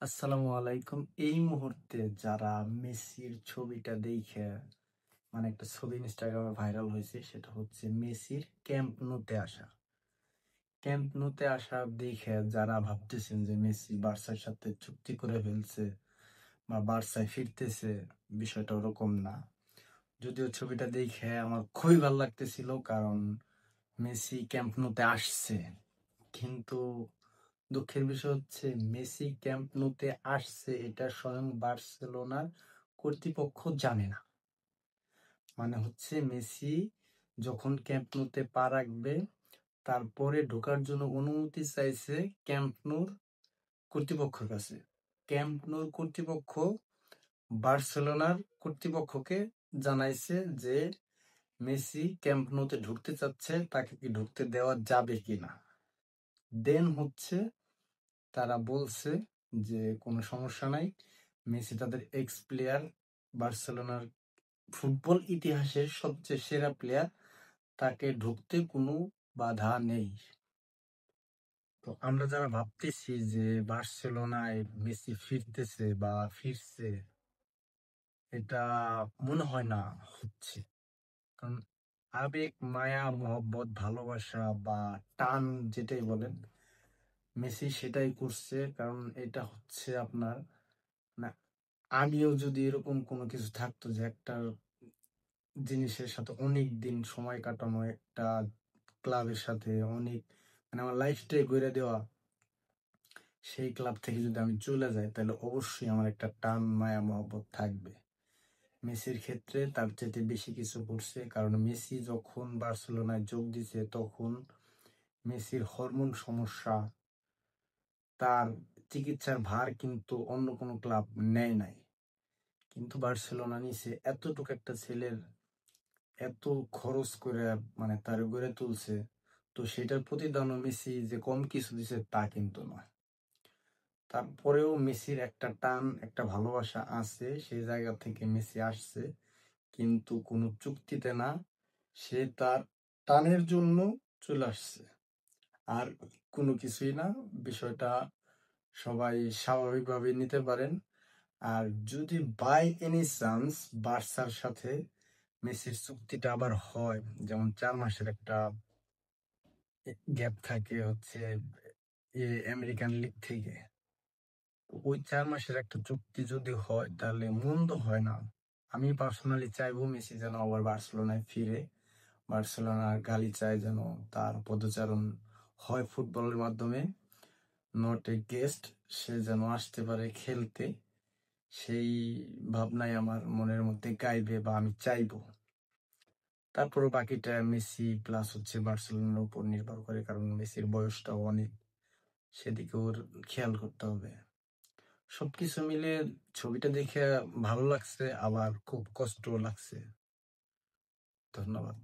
আসসালামু আলাইকুম। এই মুহূর্তে যারা মেসির ছবিটা দেখে একটা ছবি ইনস্টাগ্রামে ভাইরাল হয়েছে, সেটা হচ্ছে মেসির ক্যাম্প নুতে আসা দেখে যারা ভাবতেছেন যে মেসি বার্সার সাথে চুক্তি করে ফেলছে বা বার্সায় ফিরতেছে, বিষয়টা ওরকম না। যদিও ছবিটা দেখে আমার খুবই ভালো লাগতেছিল, কারণ মেসি ক্যাম্প নুতে আসছে, কিন্তু দুঃখের বিষয় হচ্ছে মেসি ক্যাম্প নুতে আসছে এটা স্বয়ং বার্সেলোনার কর্তৃপক্ষ জানে না। মানে হচ্ছে মেসি যখন ক্যাম্প নুতে পা রাখবে, তারপরে ঢোকার জন্য অনুমতি চাইছে ক্যাম্প নুর কর্তৃপক্ষের কাছে। ক্যাম্প নুর কর্তৃপক্ষ বার্সেলোনার কর্তৃপক্ষকে জানাইছে যে মেসি ক্যাম্প নুতে ঢুকতে চাচ্ছে, তাকে কি ঢুকতে দেওয়া যাবে কিনা। দেন হচ্ছে তারা বলছে যে কোনো সমস্যা নাই, মেসি তাদের এক্স প্লেয়ার, বার্সেলোনার ফুটবল ইতিহাসের সবচেয়ে সেরা প্লেয়ার, তাকে ঢুকতে কোনো বাধা নেই। তো আমরা যারা ভাবতেছি যে বার্সেলোনায় মেসি ফিরতেছে বা ফিরছে, এটা মনে হয় না হচ্ছে। কারণ আবেগ, মায়া, মহব্বত, ভালোবাসা বা টান যেটাই বলেন, মেসি সেটাই করছে। কারণ এটা হচ্ছে আপনার, না, আগেও যদি এরকম কোনো কিছু থাকতো যে একটা জিনিসের সাথে অনেক দিন সময় কাটানো, একটা ক্লাবের সাথে অনেক আমার লাইফটাই গড়ে দেওয়া, সেই ক্লাব থেকে যদি আমি চলে যাই, তাহলে অবশ্যই আমার একটা টান, মায়া, মহব্বত থাকবে। মেসির ক্ষেত্রে তার চাইতে বেশি কিছু করছে, কারণ মেসি যখন বার্সেলোনায় যোগ দিছে তখন মেসির হরমোন সমস্যা, তার চিকিৎসার ভার কিন্তু অন্য কোনো ক্লাব নেয় নাই, কিন্তু বার্সেলোনা নিছে। এতটুকু একটা ছেলের এত খরচ করে তার গড়ে তুলছে, তো সেটার প্রতিদানও মেসি যে কম কিছু দিছে তা কিন্তু নয়। তারপরেও মেসির একটা টান, একটা ভালোবাসা আছে, সেই জায়গা থেকে মেসি আসছে, কিন্তু কোনো চুক্তিতে না, সে তার টানের জন্য চলে আসছে, আর কোনো কিছুই না। বিষয়টা সবাই স্বাভাবিকভাবে নিতে পারেন। আর যদি বাই এনি চান্স বার্সার সাথে মেসির চুক্তিটা আবার হয়, যেমন 4 মাসের একটা গ্যাপ থাকে হচ্ছে আমেরিকান লিগ থেকে, ওই 4 মাসের একটা চুক্তি যদি হয় তাহলে মন্দ হয় না। আমি পার্সোনালি চাইবো মেসি যেন আবার বার্সেলোনায় ফিরে, বার্সেলোনার গালি চাই যেন তার পদচারণ হয় ফুটবলের মাধ্যমে, নট এ গেস্ট, সে যেন আসতে পারে খেলতে। সেই ভাবনাই আমার মনের মধ্যে গাইবে বা আমি চাইবো। তারপরে বাকিটা মেসি প্লাস হচ্ছে বার্সেলোনার উপর নির্ভর করে, কারণ মেসির বয়সটাও অনেক, সেদিকে ওর খেয়াল করতে হবে। সবকিছু মিলে ছবিটা দেখে ভালো লাগছে, আবার খুব কষ্টও লাগছে। ধন্যবাদ।